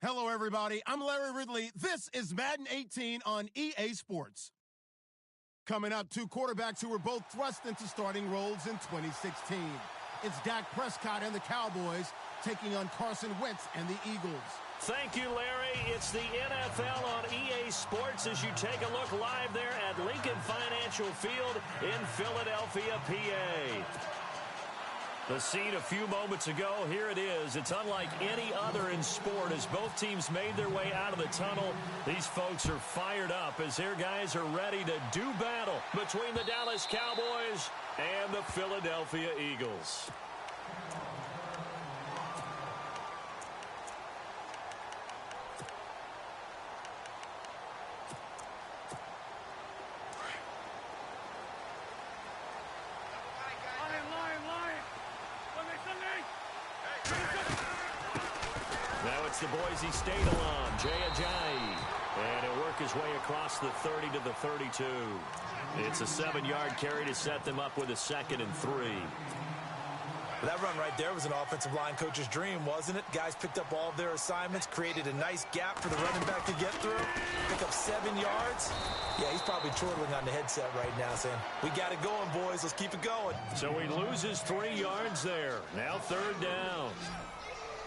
Hello, everybody. I'm Larry Ridley. This is Madden 18 on EA Sports. Coming up, two quarterbacks who were both thrust into starting roles in 2016. It's Dak Prescott and the Cowboys taking on Carson Wentz and the Eagles. Thank you, Larry. It's the NFL on EA Sports as you take a look live there at Lincoln Financial Field in Philadelphia, PA. The scene a few moments ago, here it is. It's unlike any other in sport as both teams made their way out of the tunnel. These folks are fired up as their guys are ready to do battle between the Dallas Cowboys and the Philadelphia Eagles. The Boise State alum, Jay Ajayi. And he'll work his way across the 30 to the 32. It's a 7-yard carry to set them up with a 2nd and 3. That run right there was an offensive line coach's dream, wasn't it? Guys picked up all of their assignments, created a nice gap for the running back to get through. Pick up 7 yards. Yeah, he's probably chortling on the headset right now saying, we got it going, boys. Let's keep it going. So he loses 3 yards there. Now 3rd down.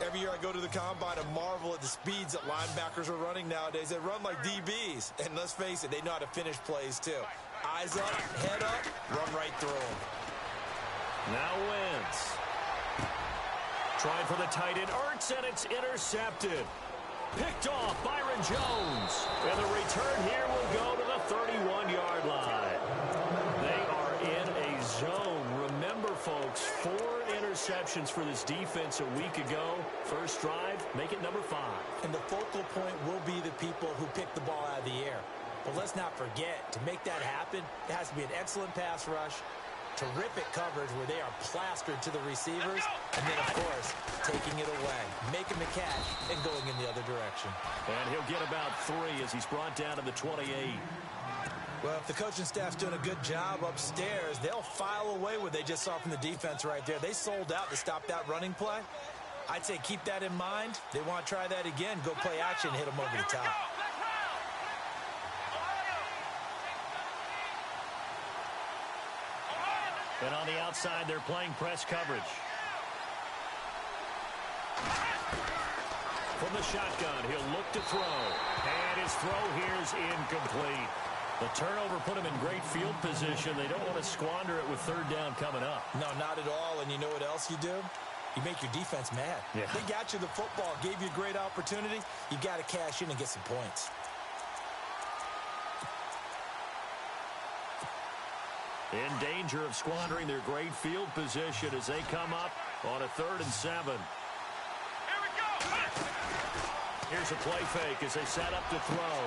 Every year I go to the combine and marvel at the speeds that linebackers are running nowadays. They run like DBs. And let's face it, they know how to finish plays too. Eyes up, head up, run right through them. Now Wentz. Trying for the tight end, Ertz, and it's intercepted. Picked off, Byron Jones. And the return here will go to the 31-yard line. They are in a zone. Remember, folks, 4 interceptions for this defense a week ago. First drive, make it number 5. And the focal point will be the people who pick the ball out of the air. But let's not forget, to make that happen, it has to be an excellent pass rush, terrific coverage where they are plastered to the receivers, and then, of course, taking it away, making the catch, and going in the other direction. And he'll get about 3 as he's brought down to the 28. Well, if the coaching staff's doing a good job upstairs, they'll file away what they just saw from the defense right there. They sold out to stop that running play. I'd say keep that in mind. They want to try that again. Go play action, hit them over the top. And on the outside, they're playing press coverage. From the shotgun, he'll look to throw. And his throw here is incomplete. The turnover put him in great field position. They don't want to squander it with 3rd down coming up. No, not at all. And you know what else you do? You make your defense mad. Yeah. They got you the football, gave you a great opportunity. You got to cash in and get some points. In danger of squandering their great field position as they come up on a 3rd and 7. Here we go. Here's a play fake as they set up to throw.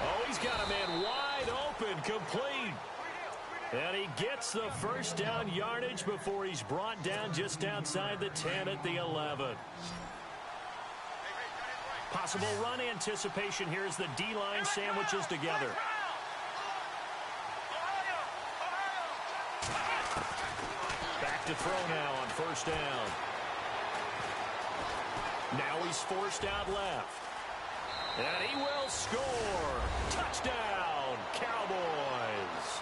Oh, he's got a man wide open, complete. And he gets the first down yardage before he's brought down just outside the 10 at the 11. Possible run anticipation here as the D-line sandwiches together. Back to throw now on 1st down. Now he's forced out left. And he will score. Touchdown, Cowboys.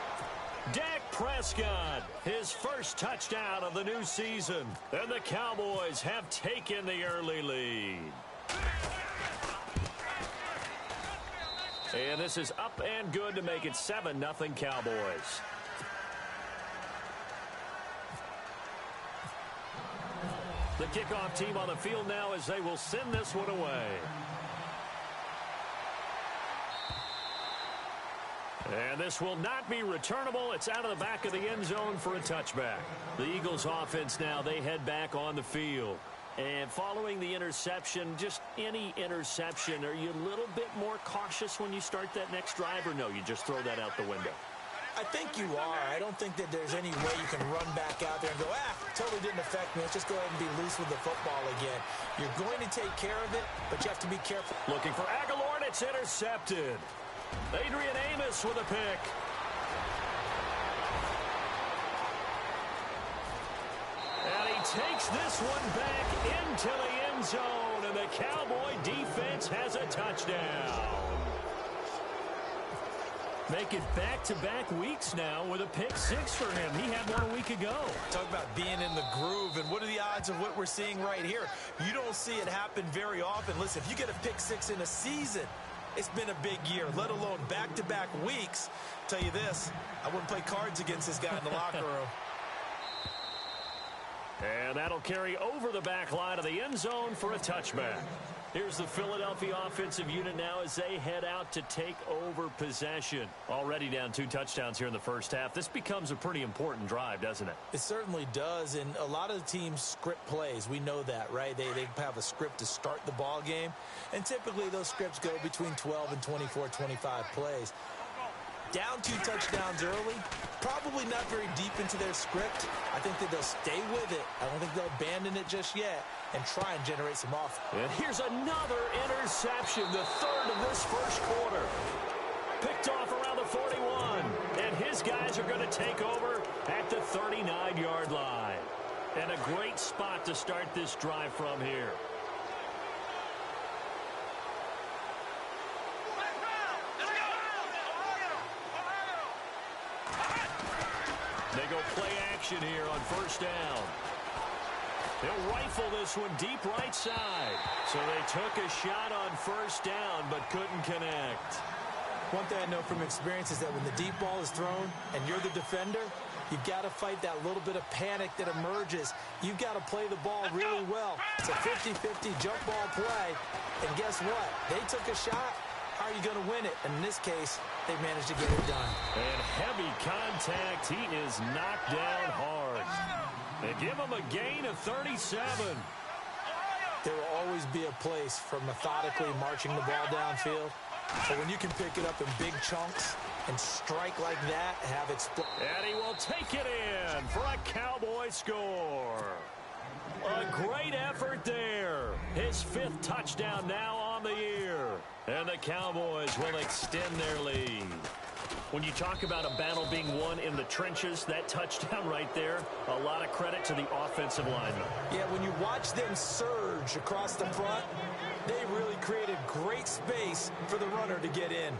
Dak Prescott, his first touchdown of the new season. And the Cowboys have taken the early lead. And this is up and good to make it 7-0 Cowboys. The kickoff team on the field now as they will send this one away. And this will not be returnable. It's out of the back of the end zone for a touchback. The Eagles offense now, they head back on the field. And following the interception, just any interception, are you a little bit more cautious when you start that next drive, or no, you just throw that out the window? I think you are. I don't think that there's any way you can run back out there and go, totally didn't affect me. Let's just go ahead and be loose with the football again. You're going to take care of it, but you have to be careful. Looking for Aguilar, and it's intercepted. Adrian Amos with a pick. And he takes this one back into the end zone and the Cowboy defense has a touchdown. Make it back-to-back weeks now with a pick six for him. He had one a week ago. Talk about being in the groove, and what are the odds of what we're seeing right here? You don't see it happen very often. Listen, if you get a pick six in a season, it's been a big year, let alone back-to-back weeks. Tell you this, I wouldn't play cards against this guy in the locker room. And that'll carry over the back line of the end zone for a touchback. Here's the Philadelphia offensive unit now as they head out to take over possession. Already down 2 touchdowns here in the first half. This becomes a pretty important drive, doesn't it? It certainly does, and a lot of the teams script plays. We know that, right? They have a script to start the ball game, and typically those scripts go between 12 and 24, 25 plays. Down 2 touchdowns early, probably not very deep into their script. I think that they'll stay with it. I don't think they'll abandon it just yet and try and generate some offense. And here's another interception, the third of this first quarter. Picked off around the 41, and his guys are going to take over at the 39-yard line. And a great spot to start this drive from here. They go play action here on first down. They'll rifle this one deep right side. So they took a shot on first down but couldn't connect. One thing I know from experience is that when the deep ball is thrown and you're the defender, you've got to fight that little bit of panic that emerges. You've got to play the ball really well. It's a 50-50 jump ball play. And guess what? They took a shot. How are you going to win it? And in this case, they managed to get it done. And heavy contact. He is knocked down hard. They give him a gain of 37. There will always be a place for methodically marching the ball downfield. But when you can pick it up in big chunks and strike like that, have it split. And he will take it in for a Cowboy score. A great effort there. His 5th touchdown now on the year. And the Cowboys will extend their lead. When you talk about a battle being won in the trenches, that touchdown right there, a lot of credit to the offensive lineman. Yeah, when you watch them surge across the front, they really created great space for the runner to get in.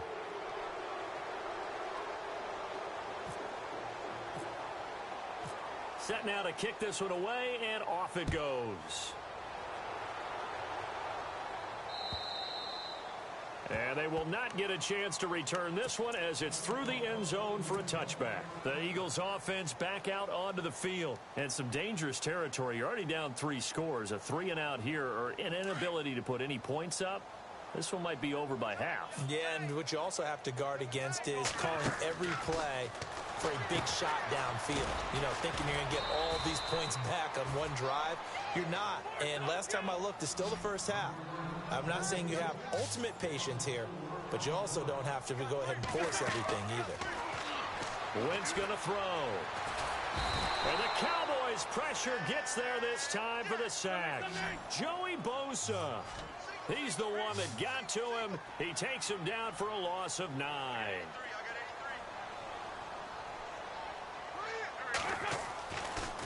Set now to kick this one away, and off it goes. And they will not get a chance to return this one as it's through the end zone for a touchback. The Eagles offense back out onto the field. And some dangerous territory. You're already down 3 scores. A 3-and-out here or an inability to put any points up. This one might be over by half. Yeah, and what you also have to guard against is calling every play for a big shot downfield. You know, thinking you're going to get all these points back on one drive. You're not. And last time I looked, it's still the first half. I'm not saying you have ultimate patience here, but you also don't have to go ahead and force everything either. Wentz going to throw. And the Cowboys' pressure gets there this time for the sack. Joey Bosa. He's the one that got to him. He takes him down for a loss of 9.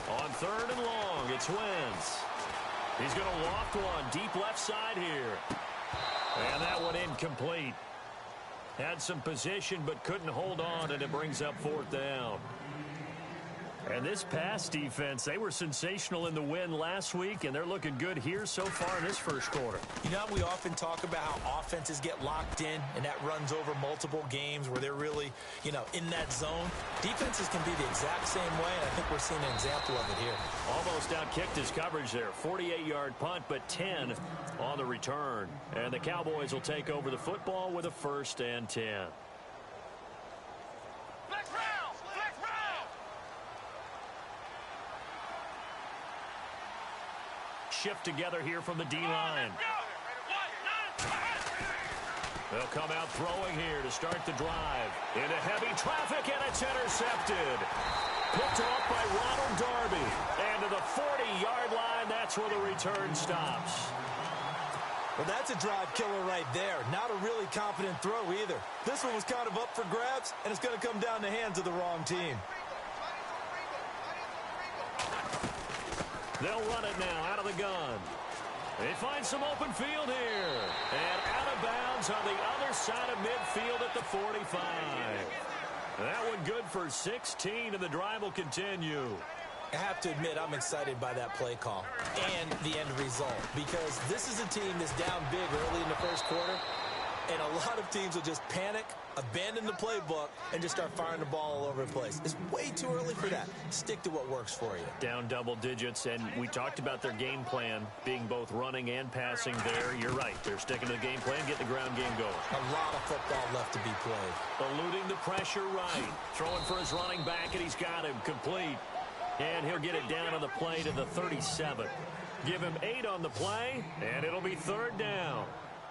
On 3rd and long, it's Wentz. He's going to loft one deep left side here. And that one incomplete. Had some position but couldn't hold on, and it brings up 4th down. And this pass defense, they were sensational in the win last week, and they're looking good here so far in this first quarter. You know, we often talk about how offenses get locked in, and that runs over multiple games where they're really, you know, in that zone. Defenses can be the exact same way, and I think we're seeing an example of it here. Almost outkicked his coverage there. 48-yard punt, but 10 on the return. And the Cowboys will take over the football with a 1st and 10. Shift together here from the D-line. They'll come out throwing here to start the drive. Into heavy traffic, and it's intercepted. Picked off by Ronald Darby. And to the 40-yard line, that's where the return stops. Well, that's a drive killer right there. Not a really confident throw either. This one was kind of up for grabs, and it's going to come down the hands of the wrong team. They'll run it now out of the gun. They find some open field here. And out of bounds on the other side of midfield at the 45. That one good for 16, and the drive will continue. I have to admit, I'm excited by that play call and the end result, because this is a team that's down big early in the first quarter, and a lot of teams will just panic, abandon the playbook, and just start firing the ball all over the place. It's way too early for that. Stick to what works for you. Down double digits, and we talked about their game plan being both running and passing there. You're right. They're sticking to the game plan, getting the ground game going. A lot of football left to be played. Eluding the pressure right. Throwing for his running back, and he's got him complete. And he'll get it down on the play to the 37. Give him 8 on the play, and it'll be third down.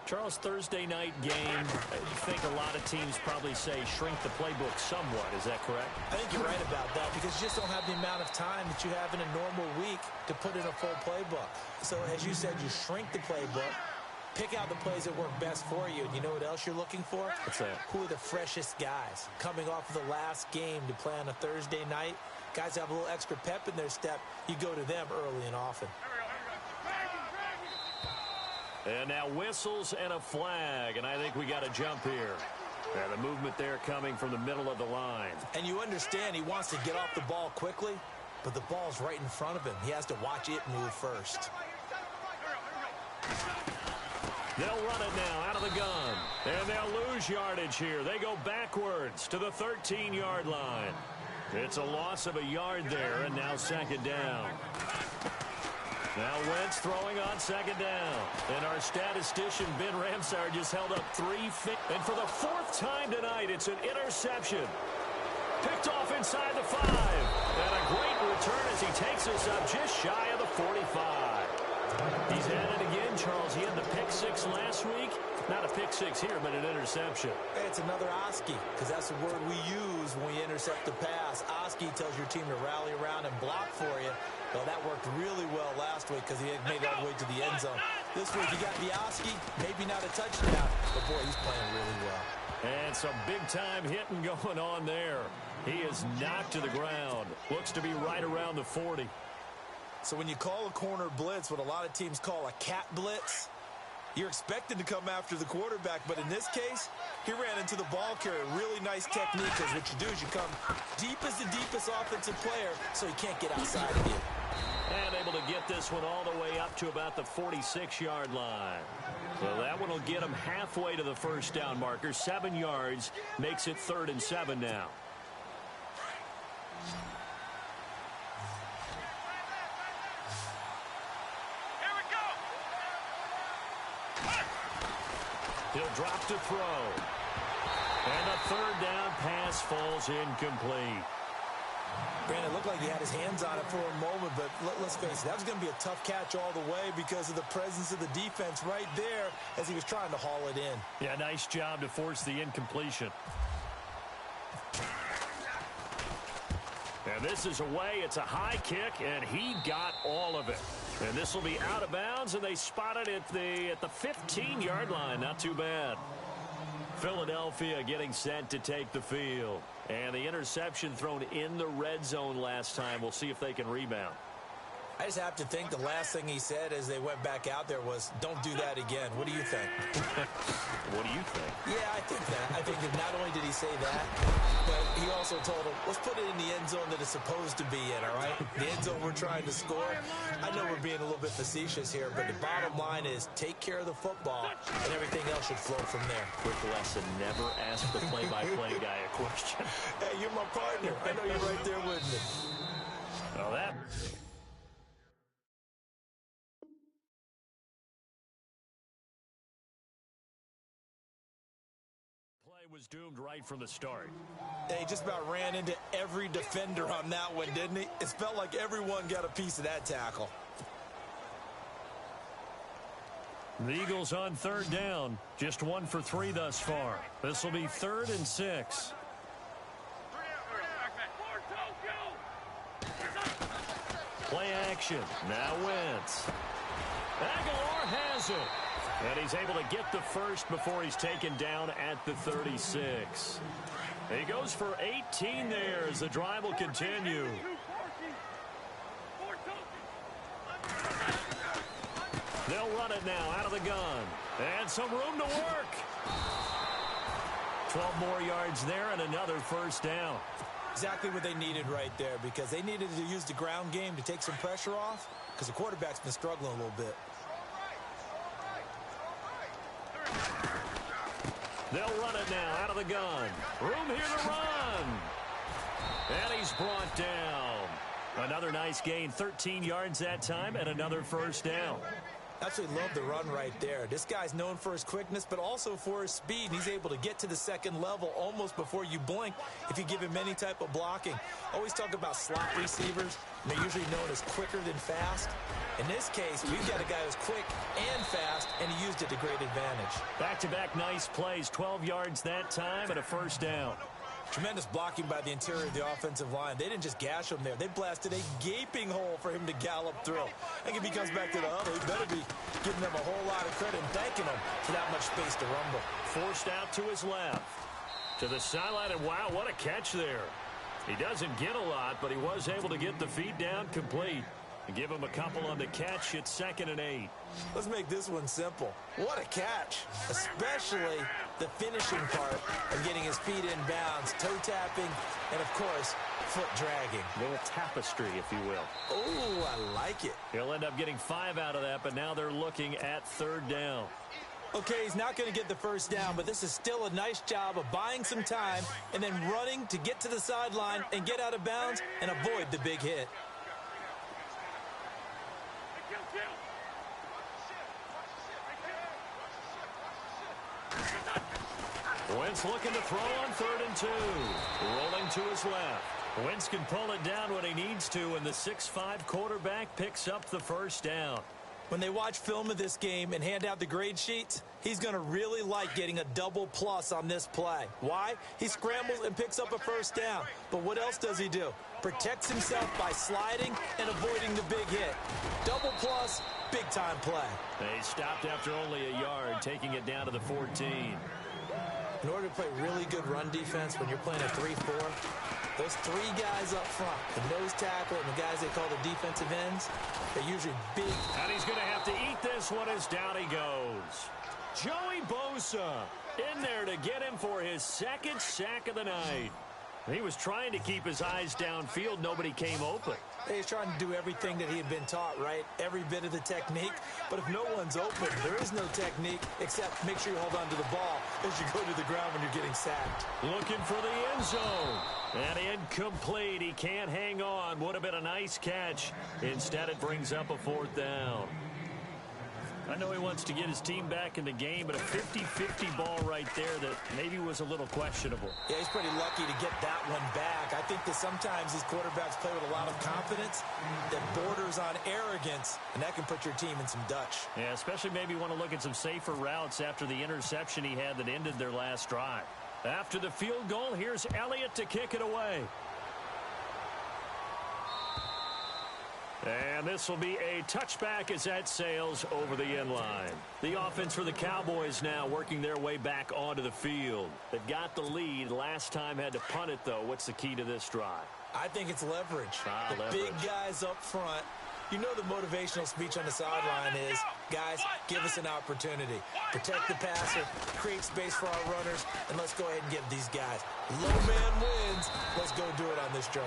Charles, Thursday night game, I think a lot of teams probably say shrink the playbook somewhat. Is that correct? I think you're right about that, because you just don't have the amount of time that you have in a normal week to put in a full playbook. So as you said, you shrink the playbook, pick out the plays that work best for you. And you know what else you're looking for? What's that? Who are the freshest guys coming off of the last game to play on a Thursday night? Guys have a little extra pep in their step. You go to them early and often. And now whistles and a flag, and I think we got a jump here. And the movement there coming from the middle of the line. And you understand he wants to get off the ball quickly, but the ball's right in front of him. He has to watch it move first. They'll run it now out of the gun. And they'll lose yardage here. They go backwards to the 13-yard line. It's a loss of a yard there, and now second down. Now Wentz throwing on second down. And our statistician, Ben Ramsar, just held up 3 feet. And for the 4th time tonight, it's an interception. Picked off inside the 5. And a great return as he takes us up just shy of the 45. He's at it again, Charles. He had the pick 6 last week. Not a pick 6 here, but an interception. Hey, it's another Oski, because that's the word we use when we intercept the pass. Oski tells your team to rally around and block for you. Well, that worked really well last week because he had made all the way to the end zone. This week, you got the Oski, maybe not a touchdown, but boy, he's playing really well. And some big-time hitting going on there. He is knocked to the ground. Looks to be right around the 40. So when you call a corner blitz, what a lot of teams call a cat blitz, you're expected to come after the quarterback, but in this case, he ran into the ball carrier. Really nice technique, because what you do is you come deep as the deepest offensive player, so he can't get outside of you. And able to get this one all the way up to about the 46-yard line. So that one will get him halfway to the first down marker. 7 yards makes it 3rd and 7 now. He'll drop to throw. And the 3rd down pass falls incomplete. Brandon, it looked like he had his hands on it for a moment, but let's face it, that was going to be a tough catch all the way because of the presence of the defense right there as he was trying to haul it in. Yeah, nice job to force the incompletion. And this is away. It's a high kick, and he got all of it. And this will be out of bounds, and they spot it at the 15-yard line. Not too bad. Philadelphia getting set to take the field. And the interception thrown in the red zone last time. We'll see if they can rebound. I just have to think the last thing he said as they went back out there was, don't do that again. What do you think? What do you think? Yeah, I think that. I think that not only did he say that, but he also told him, let's put it in the end zone that it's supposed to be in, all right? The end zone we're trying to score. I know we're being a little bit facetious here, but the bottom line is take care of the football, and everything else should flow from there. Quick lesson, never ask the play-by-play guy a question. Hey, you're my partner. I know you're right there with me. Well, that... was doomed right from the start. He just about ran into every defender on that one, didn't he? It felt like everyone got a piece of that tackle. The Eagles on 3rd down. Just 1 for 3 thus far. This will be 3rd and 6. Play action. Now Wentz. Aguilar has it. And he's able to get the first before he's taken down at the 36. He goes for 18 there as the drive will continue. They'll run it now out of the gun. And some room to work. 12 more yards there and another first down. Exactly what they needed right there, because they needed to use the ground game to take some pressure off, because the quarterback's been struggling a little bit. They'll run it now out of the gun. Room here to run. And he's brought down. Another nice gain, 13 yards that time, and another first down. Absolutely love the run right there. This guy's known for his quickness, but also for his speed. And he's able to get to the second level almost before you blink if you give him any type of blocking. Always talk about slot receivers. They're usually known as quicker than fast. In this case, we've got a guy who's quick and fast, and he used it to great advantage. Back-to-back nice plays, 12 yards that time, and a first down. Tremendous blocking by the interior of the offensive line. They didn't just gash him there. They blasted a gaping hole for him to gallop through. I think if he comes back to the huddle, he better be giving them a whole lot of credit and thanking them for that much space to rumble. Forced out to his left. To the sideline, and wow, what a catch there. He doesn't get a lot, but he was able to get the feed down complete. And give him a couple on the catch. It's 2nd and 8. Let's make this one simple. What a catch, especially the finishing part of getting his feet in bounds, toe tapping, and, of course, foot dragging. A little tapestry, if you will. Oh, I like it. He'll end up getting 5 out of that, but now they're looking at 3rd down. Okay, he's not going to get the first down, but this is still a nice job of buying some time and then running to get to the sideline and get out of bounds and avoid the big hit. Wentz looking to throw on 3rd and 2. Rolling to his left. Wentz can pull it down when he needs to, and the 6'5" quarterback picks up the first down. When they watch film of this game and hand out the grade sheets, he's going to really like getting a double plus on this play. Why? He scrambles and picks up a first down. But what else does he do? Protects himself by sliding and avoiding the big hit. Double plus, big-time play. They stopped after only a yard, taking it down to the 14. In order to play really good run defense when you're playing a 3-4, those 3 guys up front, the nose tackle and the guys they call the defensive ends, they're usually big. And he's going to have to eat this one as down he goes. Joey Bosa in there to get him for his 2nd sack of the night. He was trying to keep his eyes downfield. Nobody came open. He's trying to do everything that he had been taught, right? Every bit of the technique. But if no one's open, there is no technique except make sure you hold on to the ball as you go to the ground when you're getting sacked. Looking for the end zone. And incomplete. He can't hang on. Would have been a nice catch. Instead, it brings up a 4th down. I know he wants to get his team back in the game, but a 50-50 ball right there that maybe was a little questionable. Yeah, he's pretty lucky to get that one back. I think that sometimes these quarterbacks play with a lot of confidence that borders on arrogance, and that can put your team in some Dutch. Yeah, especially maybe want to look at some safer routes after the interception he had that ended their last drive. After the field goal, here's Elliott to kick it away. And this will be a touchback as that sails over the end line. The offense for the Cowboys now working their way back onto the field. They've got the lead. Last time had to punt it, though. What's the key to this drive? I think it's leverage. The leverage. Big guys up front. You know the motivational speech on the sideline is, guys, give us an opportunity. Protect the passer, create space for our runners, and let's go ahead and give these guys. Low man wins. Let's go do it on this drive.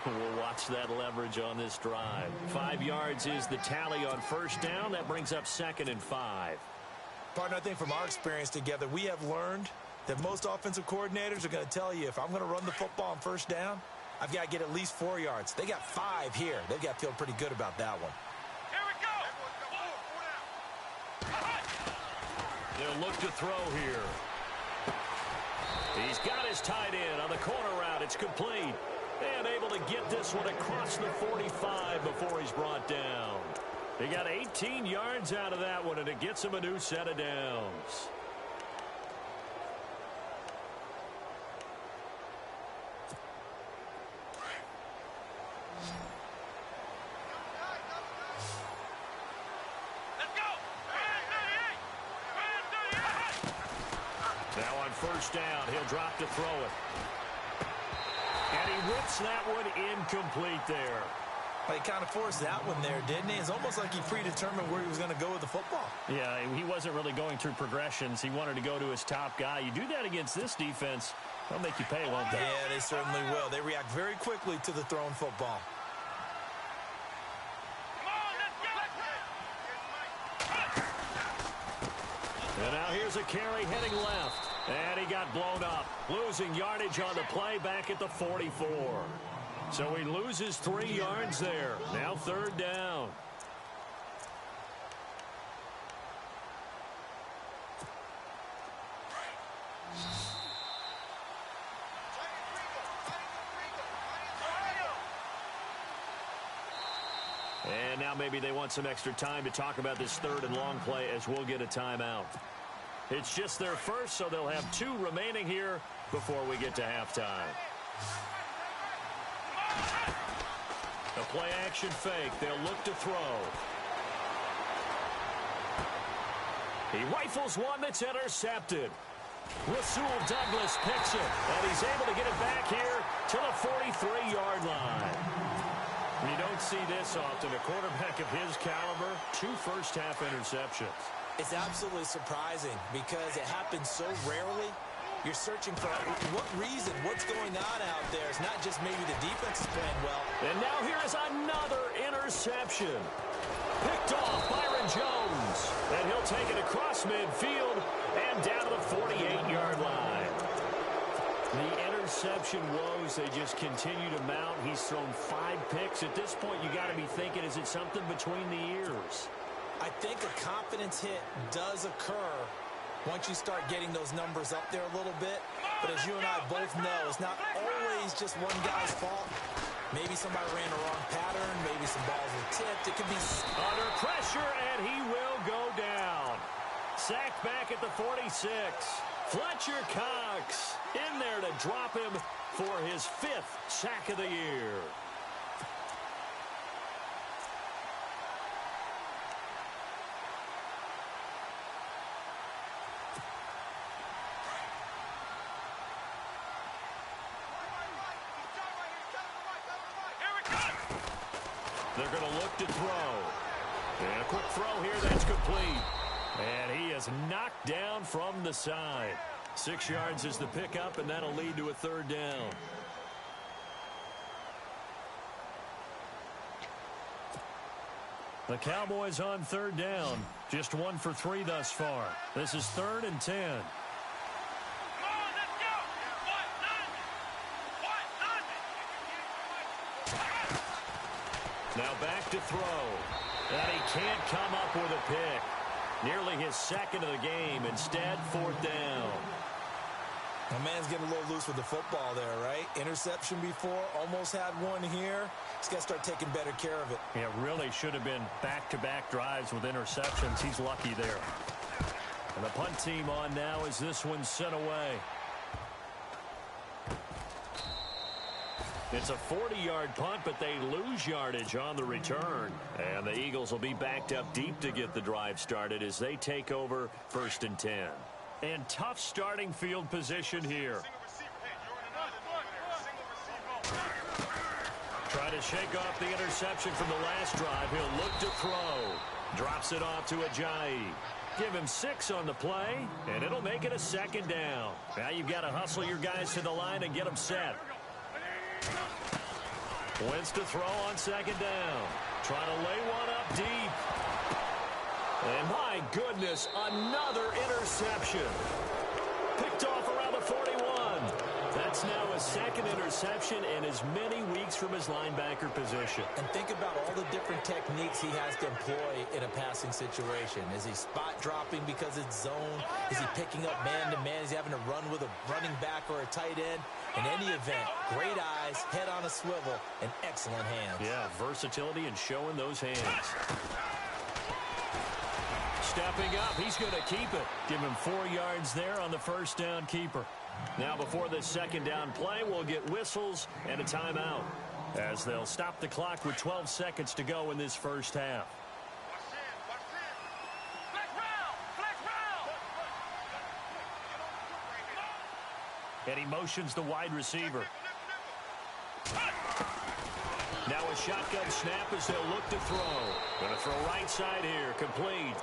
We'll watch that leverage on this drive. 5 yards is the tally on first down. That brings up 2nd and 5. Partner, I think from our experience together, we have learned that most offensive coordinators are going to tell you, if I'm going to run the football on first down, I've got to get at least 4 yards. They got 5 here. They've got to feel pretty good about that one. Here we go. They'll look to throw here. He's got his tight end on the corner route. It's complete. And able to get this one across the 45 before he's brought down. He got 18 yards out of that one, and it gets him a new set of downs. Now on first down, he'll drop to throw it. And he rips that one incomplete there. Well, he kind of forced that one there, didn't he? It's almost like he predetermined where he was going to go with the football. Yeah, he wasn't really going through progressions. He wanted to go to his top guy. You do that against this defense, they'll make you pay, won't they? Yeah, they certainly will. They react very quickly to the thrown football. And now here's a carry heading left. And he got blown up. Losing yardage on the play back at the 44. So he loses 3 yards there. Now 3rd down. And now maybe they want some extra time to talk about this 3rd and long play as we'll get a timeout. It's just their first, so they'll have 2 remaining here before we get to halftime. A play action fake. They'll look to throw. He rifles one that's intercepted. Rasul Douglas picks it, and he's able to get it back here to the 43-yard line. You don't see this often. A quarterback of his caliber, 2 first-half interceptions. It's absolutely surprising because it happens so rarely. You're searching for what reason, what's going on out there. It's not just maybe the defense is playing well. And now here is another interception. Picked off Byron Jones. And he'll take it across midfield and down to the 48-yard line. The interception woes, they just continue to mount. He's thrown 5 picks. At this point, you got to be thinking, is it something between the ears? I think a confidence hit does occur once you start getting those numbers up there a little bit. But as you and I both know, it's not always just one guy's fault. Maybe somebody ran a wrong pattern. Maybe some balls were tipped. It could be under pressure, and he will go down. Sacked back at the 46. Fletcher Cox in there to drop him for his 5th sack of the year. They're going to look to throw. And a quick throw here that's complete. And he is knocked down from the side. 6 yards is the pickup, and that'll lead to a 3rd down. The Cowboys on 3rd down. Just 1 for 3 thus far. This is 3rd and 10. Now back to throw. And he can't come up with a pick. Nearly his 2nd of the game. Instead, 4th down. My man's getting a little loose with the football there, right? Interception before, almost had one here. He's got to start taking better care of it. Yeah, really should have been back-to-back drives with interceptions. He's lucky there. And the punt team on now as this one's sent away. It's a 40-yard punt, but they lose yardage on the return. And the Eagles will be backed up deep to get the drive started as they take over 1st and 10. And tough starting field position here. Try to shake off the interception from the last drive. He'll look to throw. Drops it off to Ajayi. Give him 6 on the play, and it'll make it a 2nd down. Now you've got to hustle your guys to the line and get them set. Wentz to throw on 2nd down. Trying to lay one up deep. And my goodness, another interception. Picked off around the 41. That's now his 2nd interception in as many weeks from his linebacker position. And think about all the different techniques he has to employ in a passing situation. Is he spot dropping because it's zone? Is he picking up man-to-man? Is he having to run with a running back or a tight end? In any event, great eyes, head on a swivel, and excellent hands. Yeah, versatility and showing those hands. Stepping up, he's going to keep it. Give him 4 yards there on the 1st down keeper. Now before this 2nd down play, we'll get whistles and a timeout as they'll stop the clock with 12 seconds to go in this 1st half. And he motions the wide receiver. Now a shotgun snap as they'll look to throw. Going to throw right side here. Complete.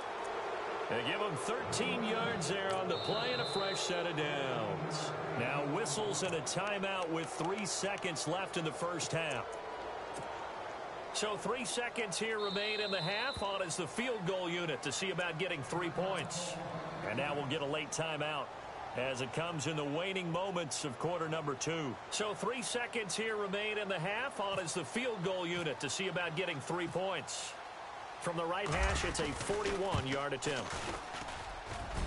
They give them 13 yards there on the play and a fresh set of downs. Now whistles and a timeout with 3 seconds left in the first half. So 3 seconds here remain in the half. On is the field goal unit to see about getting 3 points. And now we'll get a late timeout as it comes in the waning moments of quarter number 2. So 3 seconds here remain in the half. On is the field goal unit to see about getting 3 points. From the right hash, it's a 41-yard attempt.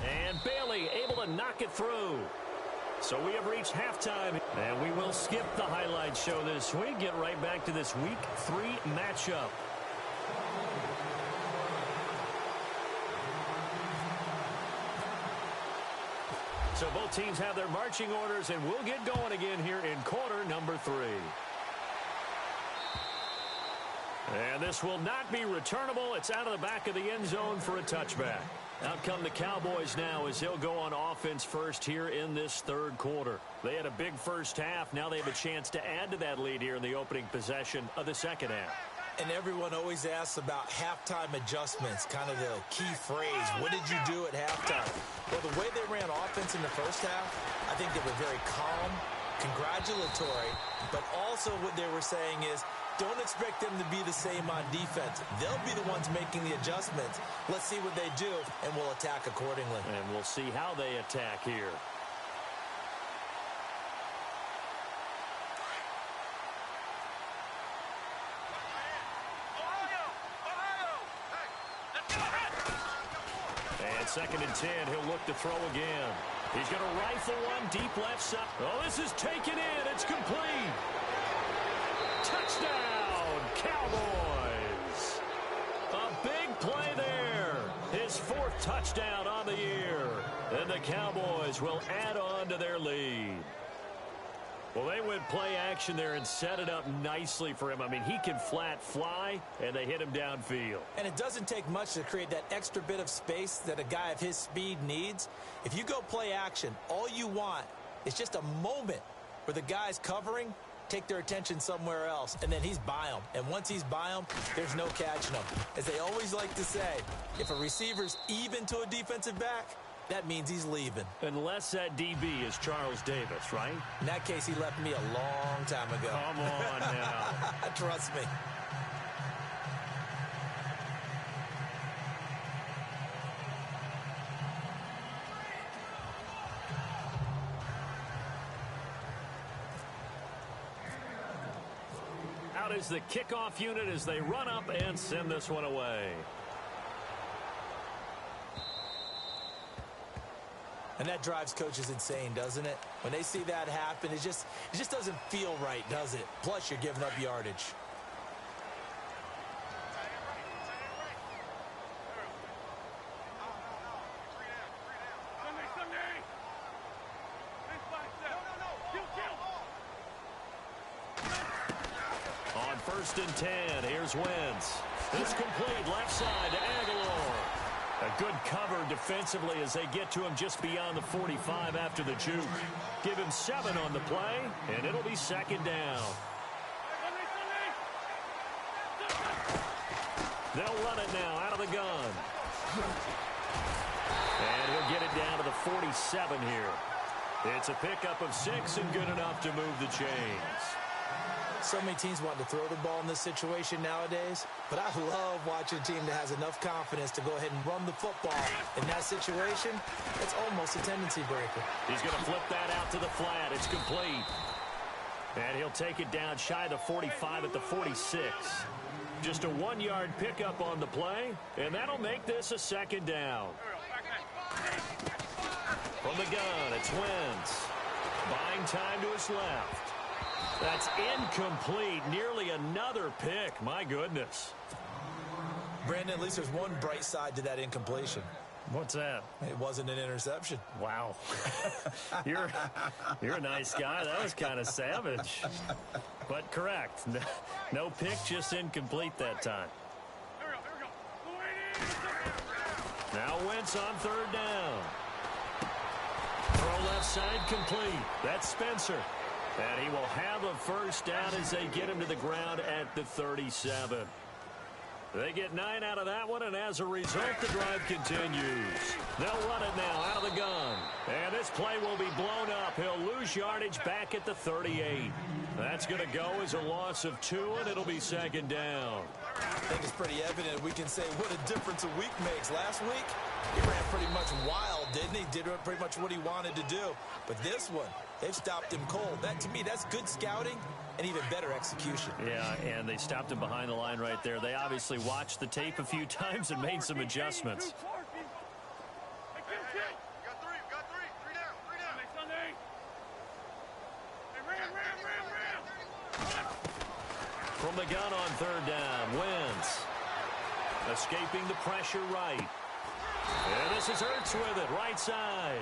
And Bailey able to knock it through. So we have reached halftime, and we will skip the highlight show this week. Get right back to this Week 3 matchup. So both teams have their marching orders, and we'll get going again here in quarter number 3. And this will not be returnable. It's out of the back of the end zone for a touchback. Out come the Cowboys now as they'll go on offense first here in this third quarter. They had a big first half. Now they have a chance to add to that lead here in the opening possession of the second half. And everyone always asks about halftime adjustments, kind of the key phrase. What did you do at halftime? Well, the way they ran offense in the first half, I think they were very calm, congratulatory, but also what they were saying is, don't expect them to be the same on defense. They'll be the ones making the adjustments. Let's see what they do, and we'll attack accordingly. And we'll see how they attack here. And 2nd and 10, he'll look to throw again. He's going to rifle one deep left side. Oh, this is taken in. It's complete. Touchdown, Cowboys. A big play there. His 4th touchdown on the year. And the Cowboys will add on to their lead. Well, they went play action there and set it up nicely for him. I mean, he can flat fly, and they hit him downfield. And it doesn't take much to create that extra bit of space that a guy of his speed needs. If you go play action, all you want is just a moment where the guy's covering, take their attention somewhere else, and then he's by him. And once he's by him, there's no catching him. As they always like to say, if a receiver's even to a defensive back, that means he's leaving. Unless that DB is Charles Davis, right? In that case, he left me a long time ago. Come on now. Trust me. Out is the kickoff unit as they run up and send this one away. And that drives coaches insane, doesn't it? When they see that happen, it just doesn't feel right, does it? Plus, you're giving up yardage. On 1st and 10, here's Wentz. It's complete left side to Aguilar. A good cover defensively as they get to him just beyond the 45 after the juke. Give him 7 on the play, and it'll be 2nd down. They'll run it now out of the gun. And he'll get it down to the 47 here. It's a pickup of 6 and good enough to move the chains. So many teams want to throw the ball in this situation nowadays, but I love watching a team that has enough confidence to go ahead and run the football. In that situation, it's almost a tendency breaker. He's going to flip that out to the flat. It's complete. And he'll take it down shy of the 45 at the 46. Just a 1-yard pickup on the play, and that'll make this a 2nd down. From the gun, it's Wentz. Buying time to his left. That's incomplete. Nearly another pick. My goodness. Brandon, at least there's one bright side to that incompletion. What's that? It wasn't an interception. Wow. You're a nice guy. That was kind of savage. But correct. No pick, just incomplete that time. Now Wentz on 3rd down. Throw left side complete. That's Spencer. And he will have a first down as they get him to the ground at the 37. They get 9 out of that one, and as a result, the drive continues. They'll run it now out of the gun. And this play will be blown up. He'll lose yardage back at the 38. That's going to go as a loss of 2, and it'll be second down. I think it's pretty evident we can say what a difference a week makes. Last week, he ran pretty much wild, didn't he? Did pretty much what he wanted to do. But this one, they've stopped him cold. That, to me, that's good scouting and even better execution. Yeah, and they stopped him behind the line right there. They obviously watched the tape a few times and made some adjustments. From the gun on third down, Wentz escaping the pressure right. And this is Ertz with it, right side.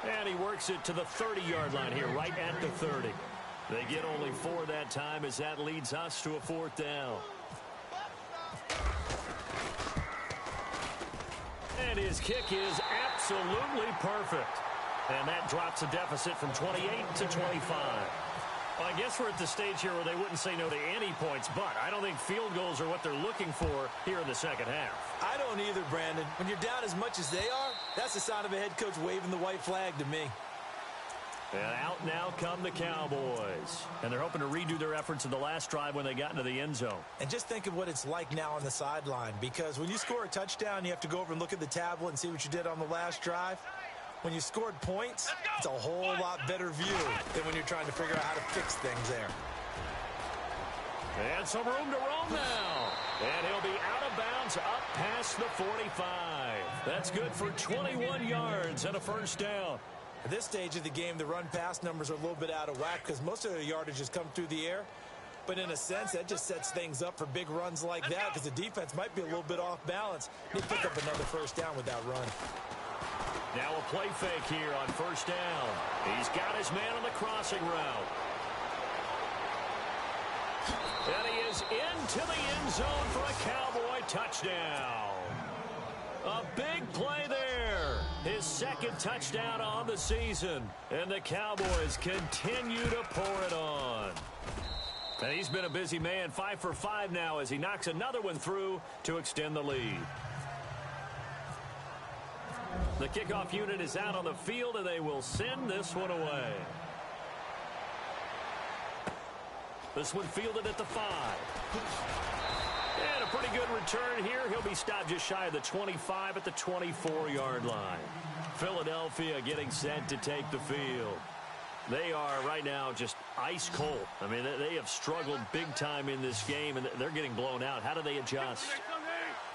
And he works it to the 30-yard line here, right at the 30. They get only 4 that time as that leads us to a 4th down. And his kick is absolutely perfect. And that drops a deficit from 28 to 25. Well, I guess we're at the stage here where they wouldn't say no to any points, but I don't think field goals are what they're looking for here in the second half. I don't either, Brandon. When you're down as much as they are, that's the sign of a head coach waving the white flag to me. And out now come the Cowboys. And they're hoping to redo their efforts in the last drive when they got into the end zone. And just think of what it's like now on the sideline, because when you score a touchdown, you have to go over and look at the tablet and see what you did on the last drive. When you scored points, it's a whole lot better view than when you're trying to figure out how to fix things there. And some room to roam now. And he'll be out of bounds up past the 45. That's good for 21 yards and a first down. At this stage of the game, the run-pass numbers are a little bit out of whack because most of their yardage has come through the air. But in a sense, that just sets things up for big runs like that because the defense might be a little bit off balance. They pick up another first down with that run. Now a play fake here on first down. He's got his man on the crossing route. And he is into the end zone for a Cowboy touchdown. A big play there. His second touchdown on the season. And the Cowboys continue to pour it on. And he's been a busy man, 5 for 5 now as he knocks another one through to extend the lead. The kickoff unit is out on the field, and they will send this one away. This one fielded at the 5. And a pretty good return here. He'll be stopped just shy of the 25 at the 24-yard line. Philadelphia getting set to take the field. They are right now just ice cold. I mean, they have struggled big time in this game, and they're getting blown out. How do they adjust?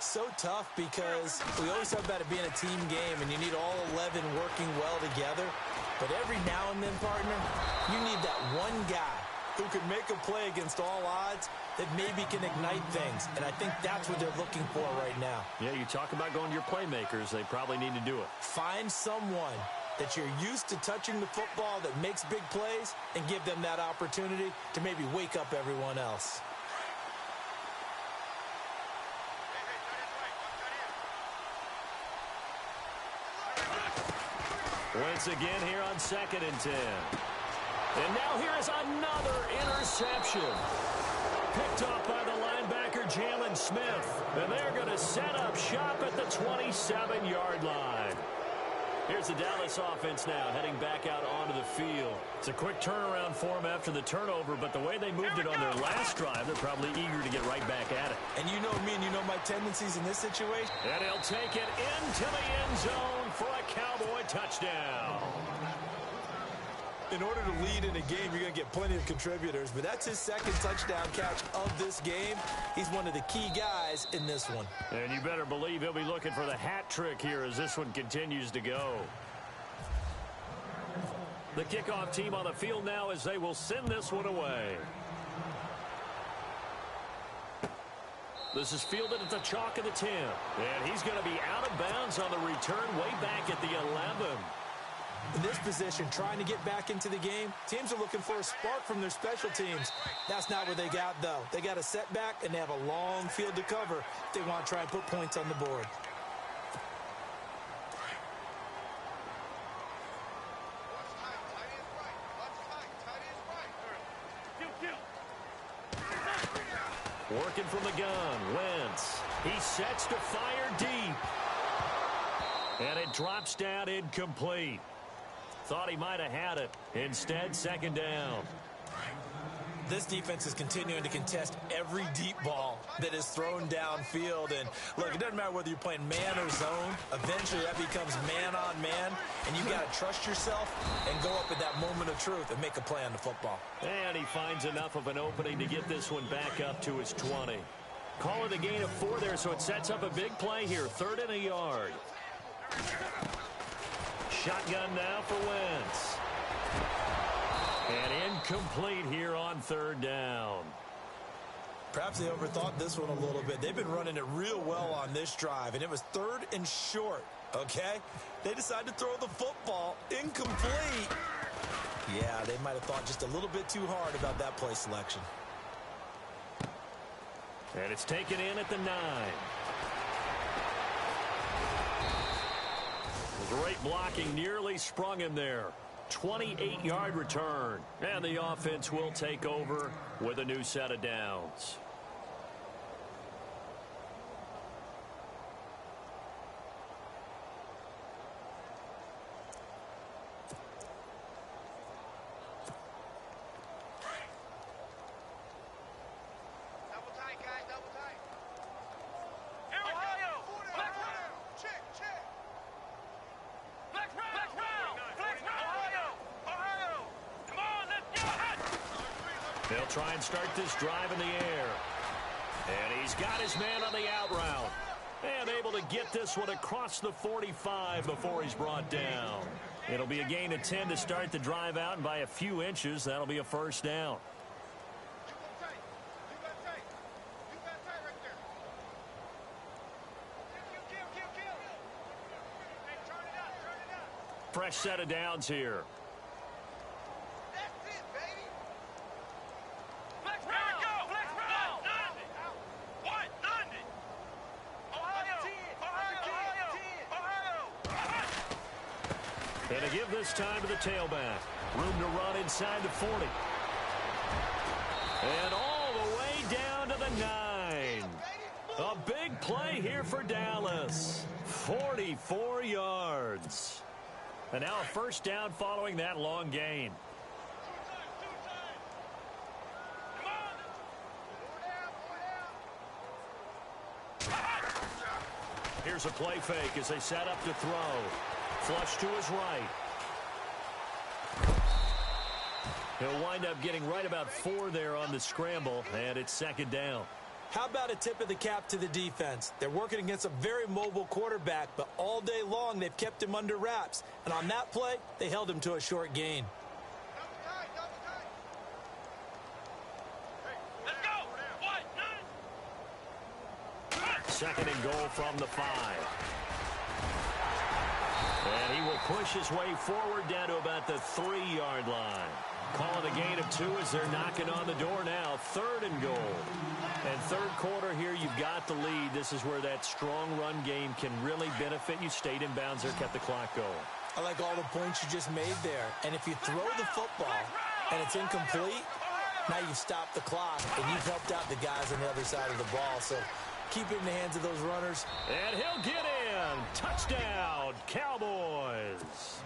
So tough because we always talk about it being a team game and you need all 11 working well together. But every now and then, partner, you need that one guy who can make a play against all odds that maybe can ignite things. And I think that's what they're looking for right now. Yeah, you talk about going to your playmakers. They probably need to do it. Find someone that you're used to touching the football that makes big plays and give them that opportunity to maybe wake up everyone else. Once again here on 2nd and 10. And now here is another interception. Picked off by the linebacker, Jalen Smith. And they're going to set up shop at the 27-yard line. Here's the Dallas offense now heading back out onto the field. It's a quick turnaround for them after the turnover, but the way they moved it on their last drive, they're probably eager to get right back at it. And you know me and you know my tendencies in this situation. And he'll take it into the end zone for a Cowboy touchdown. In order to lead in a game, you're going to get plenty of contributors, but that's his second touchdown catch of this game. He's one of the key guys in this one. And you better believe he'll be looking for the hat trick here as this one continues to go. The kickoff team on the field now as they will send this one away. This is fielded at the chalk of the 10. And he's going to be out of bounds on the return way back at the 11. In this position, trying to get back into the game, teams are looking for a spark from their special teams. That's not what they got, though. They got a setback, and they have a long field to cover if they want to try and put points on the board. Working from the gun, Wentz. He sets to fire deep. And it drops down incomplete. Thought he might have had it. Instead, second down. This defense is continuing to contest every deep ball that is thrown downfield. And, look, it doesn't matter whether you're playing man or zone. Eventually, that becomes man on man. And you've got to trust yourself and go up at that moment of truth and make a play on the football. And he finds enough of an opening to get this one back up to his 20. Call it a gain of 4 there, so it sets up a big play here. 3rd and a yard. Shotgun now for Wentz. And incomplete here on 3rd down. Perhaps they overthought this one a little bit. They've been running it real well on this drive, and it was 3rd and short, okay? They decided to throw the football incomplete. Yeah, they might have thought just a little bit too hard about that play selection. And it's taken in at the 9. Great blocking, nearly sprung him there. 28-yard return. And the offense will take over with a new set of downs. Double tight, guys, double tight. Here we go. Flex round. Check. Flex round. Ohio. Come on, let's go. They'll try and start this drive in the air. And he's got his man on the out route. And able to get this one across the 45 before he's brought down. It'll be a gain of 10 to start the drive out, and by a few inches, that'll be a first down. Fresh set of downs here. That's it, baby. Flex round. Flex round. What? London. Ohio. And to give this time to the tailback. Room to run inside the 40. And all the way down to the 9. A big play here for Dallas. 44 yards. And now a first down following that long gain. Here's a play fake as they set up to throw. Flush to his right. He'll wind up getting right about 4 there on the scramble, and it's second down. How about a tip of the cap to the defense? They're working against a very mobile quarterback, but all day long they've kept him under wraps. And on that play, they held him to a short gain. Let's go. What? Second and goal from the 5. And he will push his way forward down to about the 3-yard line. Calling a gain of 2 as they're knocking on the door now. 3rd and goal. And 3rd quarter here, you've got the lead. This is where that strong run game can really benefit you. Stayed in bounds there, kept the clock going. I like all the points you just made there. And if you throw the football and it's incomplete, now you've stopped the clock and you've helped out the guys on the other side of the ball. So keep it in the hands of those runners. And he'll get in. Touchdown, Cowboys.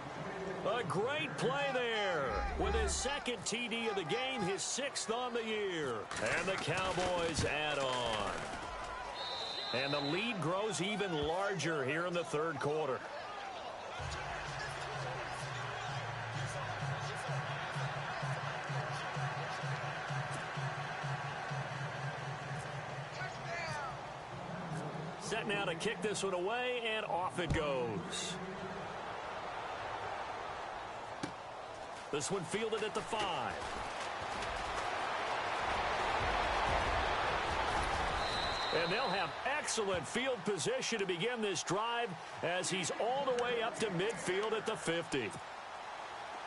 A great play there with his 2nd TD of the game, his 6th on the year. And the Cowboys add on. And the lead grows even larger here in the 3rd quarter. Set now to kick this one away, and off it goes. This one fielded at the 5. And they'll have excellent field position to begin this drive as he's all the way up to midfield at the 50.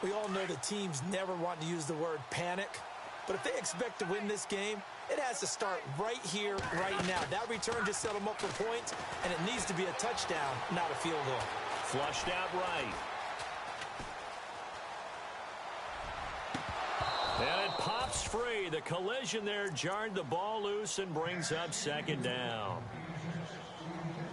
We all know the teams never want to use the word panic, but if they expect to win this game, it has to start right here, right now. That return just set them up for points, and it needs to be a touchdown, not a field goal. Flushed out right. And it pops free. The collision there jarred the ball loose and brings up second down.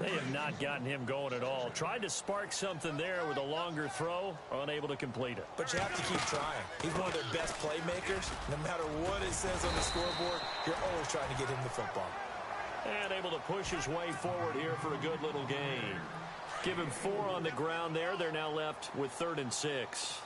They have not gotten him going at all. Tried to spark something there with a longer throw, unable to complete it. But you have to keep trying. He's one of their best playmakers. No matter what it says on the scoreboard, you're always trying to get him the football. And able to push his way forward here for a good little gain. Give him 4 on the ground there. They're now left with 3rd and 6.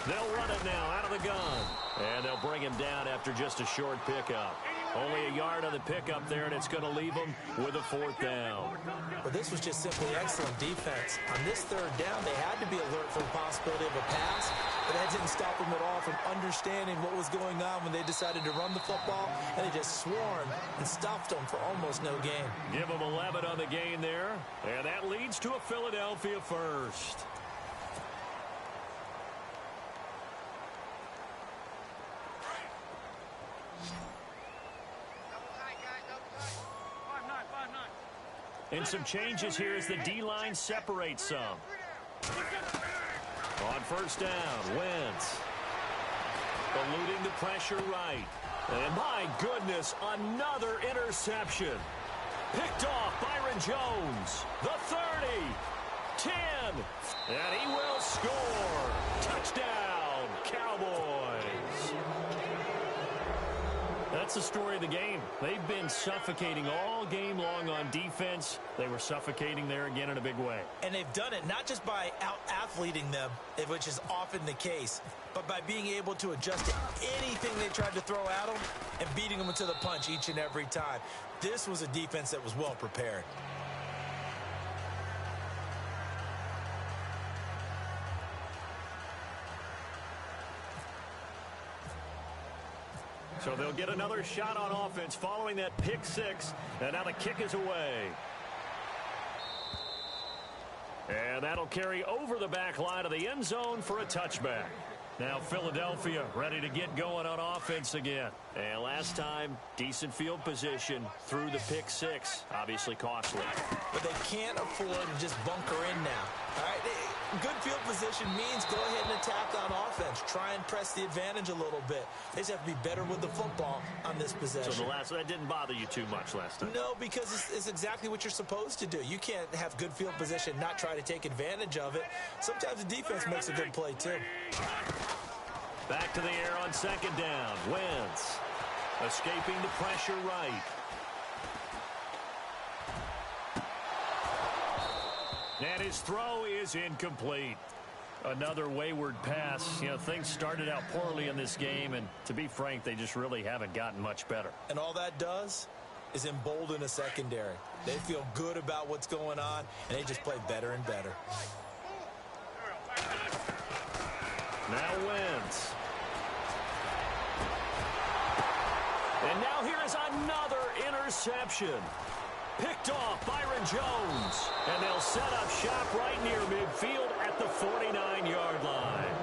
They'll run it now out of the gun. And they'll bring him down after just a short pickup. Only a yard on the pickup there, and it's going to leave them with a 4th down. But this was just simply excellent defense. On this 3rd down, they had to be alert for the possibility of a pass, but that didn't stop them at all from understanding what was going on when they decided to run the football, and they just swarmed and stuffed them for almost no gain. Give them 11 on the gain there, and that leads to a Philadelphia first. And some changes here as the D-line separates some. On 1st down, Wentz. Eluding the pressure right. And my goodness, another interception. Picked off Byron Jones. The 30. 10. And he will score. Touchdown, Cowboys. That's the story of the game. They've been suffocating all game long on defense. They were suffocating there again in a big way. And they've done it not just by out-athleting them, which is often the case, but by being able to adjust to anything they tried to throw at them and beating them to the punch each and every time. This was a defense that was well prepared. So they'll get another shot on offense following that pick 6. And now the kick is away. And that'll carry over the back line of the end zone for a touchback. Now Philadelphia ready to get going on offense again. And last time, decent field position through the pick 6. Obviously costly. But they can't afford to just bunker in now. All right, good field position means go ahead and attack on offense. Try and press the advantage a little bit. They just have to be better with the football on this possession. So that didn't bother you too much last time? No, because it's exactly what you're supposed to do. You can't have good field position, not try to take advantage of it. Sometimes the defense makes a good play too. Back to the air on 2nd down. Wentz escaping the pressure right. And his throw is incomplete. Another wayward pass. You know, things started out poorly in this game, and to be frank, they just really haven't gotten much better. And all that does is embolden a secondary. They feel good about what's going on, and they just play better and better. Now Wentz. And now here is another interception. Picked off Byron Jones. And they'll set up shop right near midfield at the 49-yard line.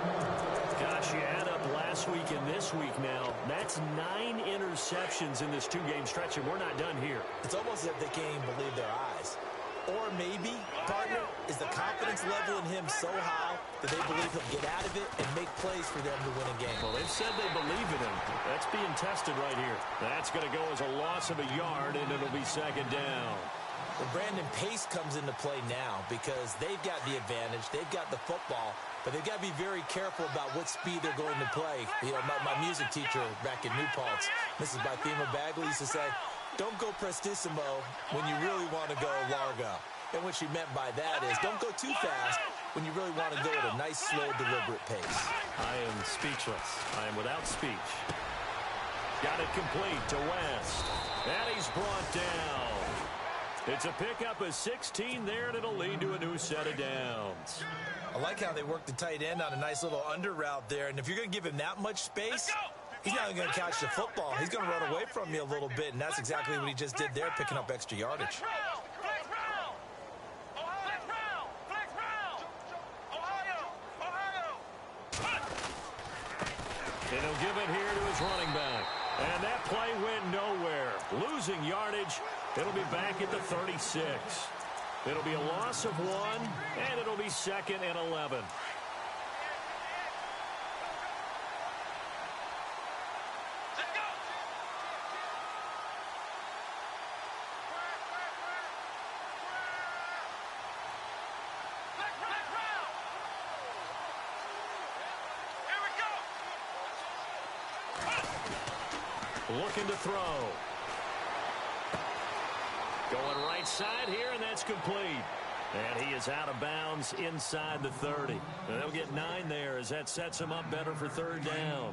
Gosh, you add up last week and this week now. That's 9 interceptions in this 2-game stretch, and we're not done here. It's almost as if they can't even believe their eyes. Or maybe, partner, is the confidence level in him so high that they believe he'll get out of it and make plays for them to win a game. Well, they've said they believe in him. That's being tested right here. That's going to go as a loss of a yard, and it'll be 2nd down. Well, Brandon, pace comes into play now because they've got the advantage. They've got the football, but they've got to be very careful about what speed they're going to play. You know, my music teacher back in New Paltz, Mrs. Bythema Bagley, used to say, don't go prestissimo when you really want to go largo. And what she meant by that is don't go too fast when you really want to go at a nice, slow, deliberate pace. I am speechless. I am without speech. Got it complete to West. And he's brought down. It's a pickup of 16 there, and it'll lead to a new set of downs. I like how they work the tight end on a nice little under route there. And if you're going to give him that much space, he's not going to catch the football. He's going to run away from you a little bit, and that's exactly what he just did there, picking up extra yardage. And he'll give it here to his running back. And that play went nowhere. Losing yardage. It'll be back at the 36. It'll be a loss of 1, and it'll be 2nd and 11. looking to throw. Going right side here, and that's complete. And he is out of bounds inside the 30. And they'll get 9 there as that sets him up better for third down.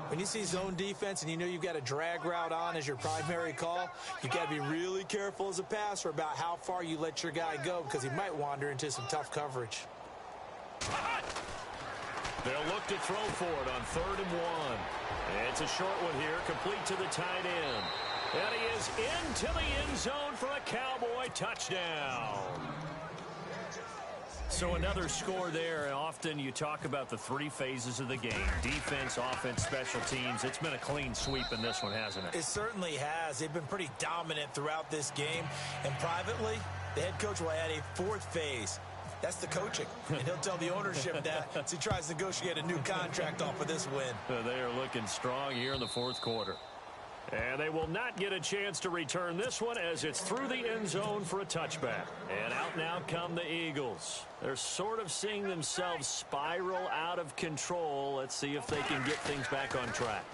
When you see zone defense and you know you've got a drag route on as your primary call, you've got to be really careful as a passer about how far you let your guy go because he might wander into some tough coverage. They'll look to throw for it on 3rd and 1. And it's a short one here, complete to the tight end. And he is into the end zone for a Cowboy touchdown. So another score there. Often you talk about the 3 phases of the game. Defense, offense, special teams. It's been a clean sweep in this one, hasn't it? It certainly has. They've been pretty dominant throughout this game. And privately, the head coach will add a 4th phase. That's the coaching. And he'll tell the ownership that as he tries to negotiate a new contract off of this win. They are looking strong here in the 4th quarter. And they will not get a chance to return this one as it's through the end zone for a touchback. And out now come the Eagles. They're sort of seeing themselves spiral out of control. Let's see if they can get things back on track.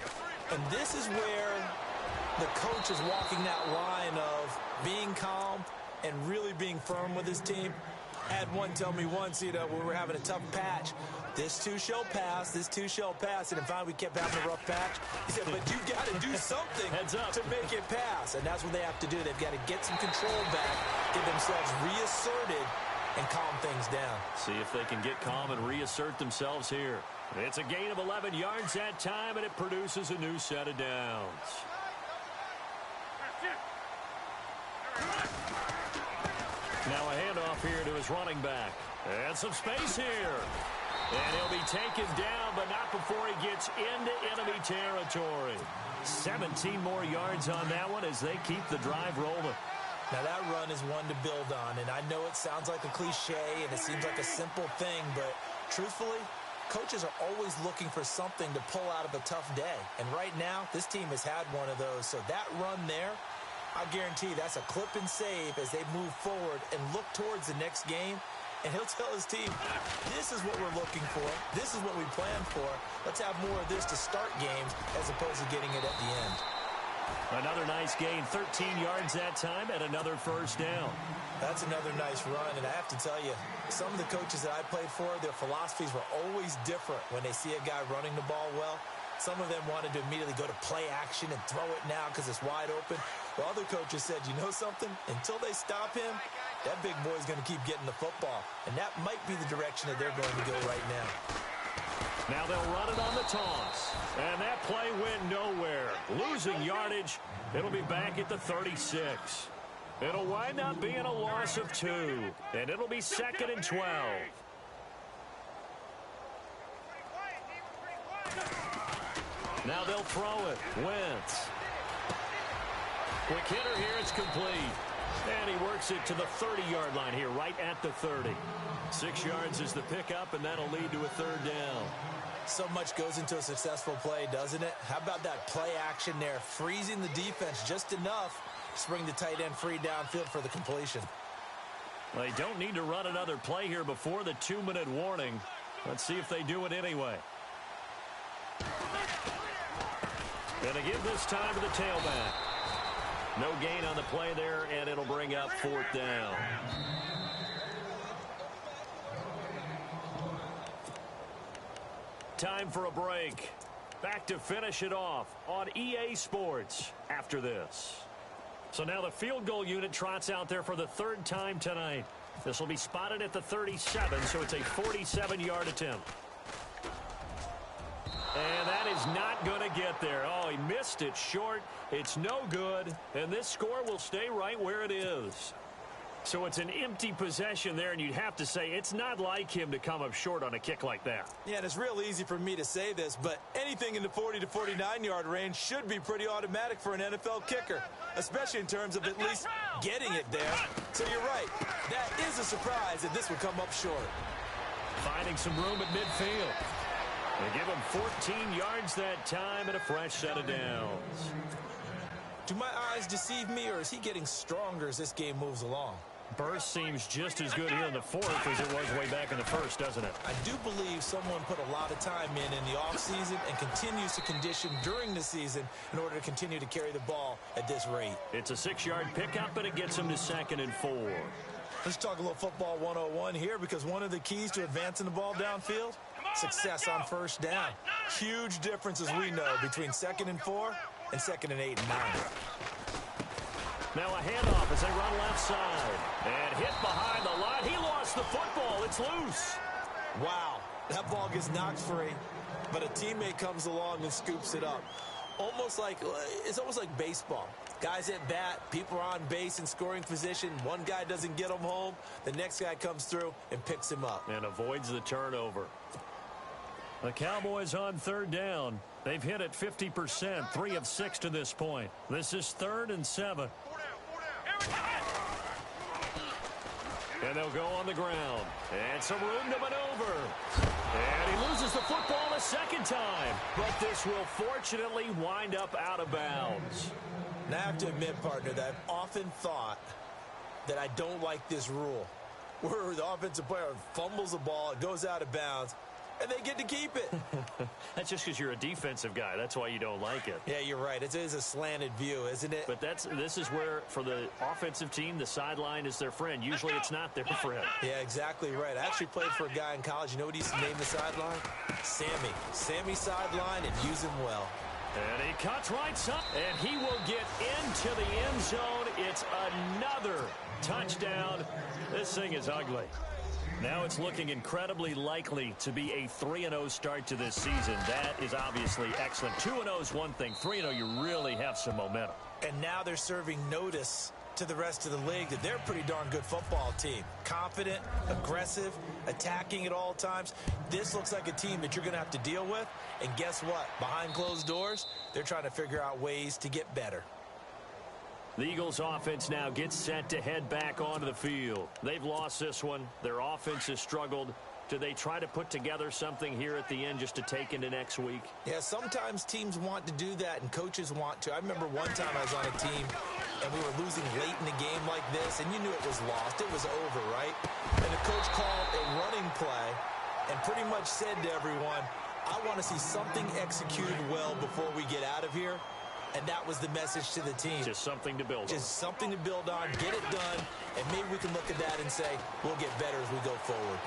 And this is where the coach is walking that line of being calm and really being firm with his team. I had one tell me once, when we were having a tough patch, this too shall pass, this too shall pass. And finally we kept having a rough patch. He said, but you've got to do something to make it pass. And that's what they have to do. They've got to get some control back, get themselves reasserted, and calm things down. See if they can get calm and reassert themselves here. It's a gain of 11 yards that time, and it produces a new set of downs. Now a handoff here to his running back. And some space here. And he'll be taken down, but not before he gets into enemy territory. 17 more yards on that one as they keep the drive rolling. Now that run is one to build on, and I know it sounds like a cliche and it seems like a simple thing, but truthfully, coaches are always looking for something to pull out of a tough day. And right now, this team has had one of those. So that run there, I guarantee that's a clip and save as they move forward and look towards the next game. And he'll tell his team, this is what we're looking for. This is what we planned for. Let's have more of this to start games as opposed to getting it at the end. Another nice gain, 13 yards that time, and another first down. That's another nice run, and I have to tell you, some of the coaches that I played for, their philosophies were always different when they see a guy running the ball well. Some of them wanted to immediately go to play action and throw it now because it's wide open. While other coaches said, you know something? Until they stop him, that big boy's going to keep getting the football. And that might be the direction that they're going to go right now. Now they'll run it on the toss. And that play went nowhere. Losing yardage. It'll be back at the 36. It'll wind up being a loss of 2. And it'll be 2nd and 12. Now they'll throw it. Wentz. Quick hitter here. It's complete. And he works it to the 30-yard line here, right at the 30. 6 yards is the pickup, and that'll lead to a third down. So much goes into a successful play, doesn't it? How about that play action there, freezing the defense just enough to bring the tight end free downfield for the completion. Well, they don't need to run another play here before the 2-minute warning. Let's see if they do it anyway. And they give this time to the tailback. No gain on the play there, and it'll bring up 4th down. Time for a break. Back to finish it off on EA Sports after this. So now the field goal unit trots out there for the 3rd time tonight. This will be spotted at the 37, so it's a 47-yard attempt. And that is not going to get there. Oh, he missed it short. It's no good. And this score will stay right where it is. So it's an empty possession there, and you'd have to say it's not like him to come up short on a kick like that. Yeah, and it's real easy for me to say this, but anything in the 40 to 49-yard range should be pretty automatic for an NFL kicker, especially in terms of at least getting it there. So you're right. That is a surprise that this would come up short. Finding some room at midfield. They give him 14 yards that time and a fresh set of downs. Do my eyes deceive me, or is he getting stronger as this game moves along? Burst seems just as good here in the fourth as it was way back in the first, doesn't it? I do believe someone put a lot of time in the offseason and continues to condition during the season in order to continue to carry the ball at this rate. It's a 6-yard pickup, and it gets him to 2nd and 4. Let's talk a little football 101 here, because one of the keys to advancing the ball downfield, success on first down. Huge difference, as we know, between 2nd and 4 and 2nd and 8 and 9. Now a handoff as they run left side. And hit behind the line. He lost the football. It's loose. Wow, that ball gets knocked free, but a teammate comes along and scoops it up. It's almost like baseball. Guys at bat, people are on base in scoring position. One guy doesn't get him home. The next guy comes through and picks him up. And avoids the turnover. The Cowboys on 3rd down. They've hit it 50%, 3 of 6 to this point. This is 3rd and 7. And they'll go on the ground. And some room to maneuver. And he loses the football a second time. But this will fortunately wind up out of bounds. Now, I have to admit, partner, that I've often thought that I don't like this rule, where the offensive player fumbles the ball, it goes out of bounds, and they get to keep it. That's just because you're a defensive guy. That's why you don't like it. Yeah, you're right. It is a slanted view, isn't it? But this is where, for the offensive team, the sideline is their friend. Usually it's not their friend. Yeah, exactly right. I actually played for a guy in college. You know what he used to name the sideline? Sammy. Sammy sideline, and use him well. And he cuts right up, and he will get into the end zone. It's another touchdown. This thing is ugly. Now it's looking incredibly likely to be a 3-0 start to this season. That is obviously excellent. 2-0 is one thing. 3-0, you really have some momentum. And now they're serving notice to the rest of the league that they're a pretty darn good football team. Confident, aggressive, attacking at all times. This looks like a team that you're going to have to deal with. And guess what? Behind closed doors, they're trying to figure out ways to get better. The Eagles' offense now gets set to head back onto the field. They've lost this one. Their offense has struggled. Do they try to put together something here at the end just to take into next week? Yeah, sometimes teams want to do that, and coaches want to. I remember one time I was on a team, and we were losing late in the game like this, and you knew it was lost. It was over, right? And the coach called a running play and pretty much said to everyone, I want to see something executed well before we get out of here. And that was the message to the team. Just something to build on. Just something to build on, get it done, and maybe we can look at that and say, we'll get better as we go forward.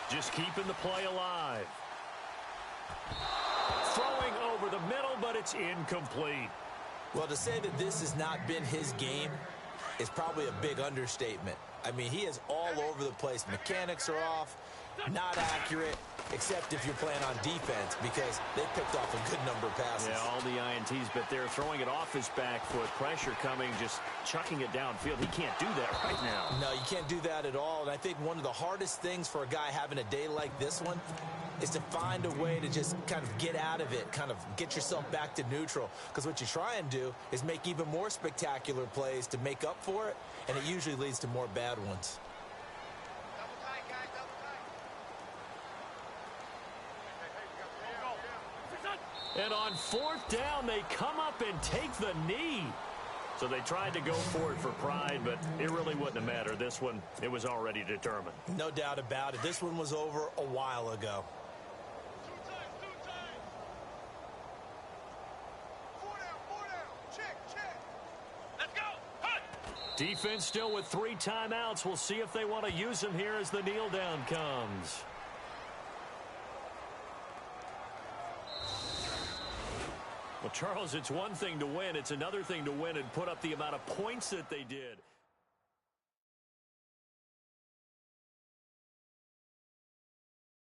Just keeping the play alive. Throwing over the middle, but it's incomplete. Well, to say that this has not been his game is probably a big understatement. I mean, he is all over the place. Mechanics are off, not accurate, except if you're playing on defense, because they picked off a good number of passes. Yeah, all the INTs, but they're throwing it off his back foot. Pressure coming, just chucking it downfield. He can't do that right now. No, you can't do that at all. And I think one of the hardest things for a guy having a day like this one is to find a way to just kind of get out of it, kind of get yourself back to neutral. Because what you try and do is make even more spectacular plays to make up for it, and it usually leads to more bad ones. Double tight, guys, double tight. And on 4th down, they come up and take the knee. So they tried to go for it for pride, but it really wouldn't have mattered. This one, it was already determined. No doubt about it. This one was over a while ago. Two times. 4 down. Check. Let's go. Hunt. Defense still with 3 timeouts. We'll see if they want to use them here as the kneel down comes. Well, Charles, it's one thing to win. It's another thing to win and put up the amount of points that they did.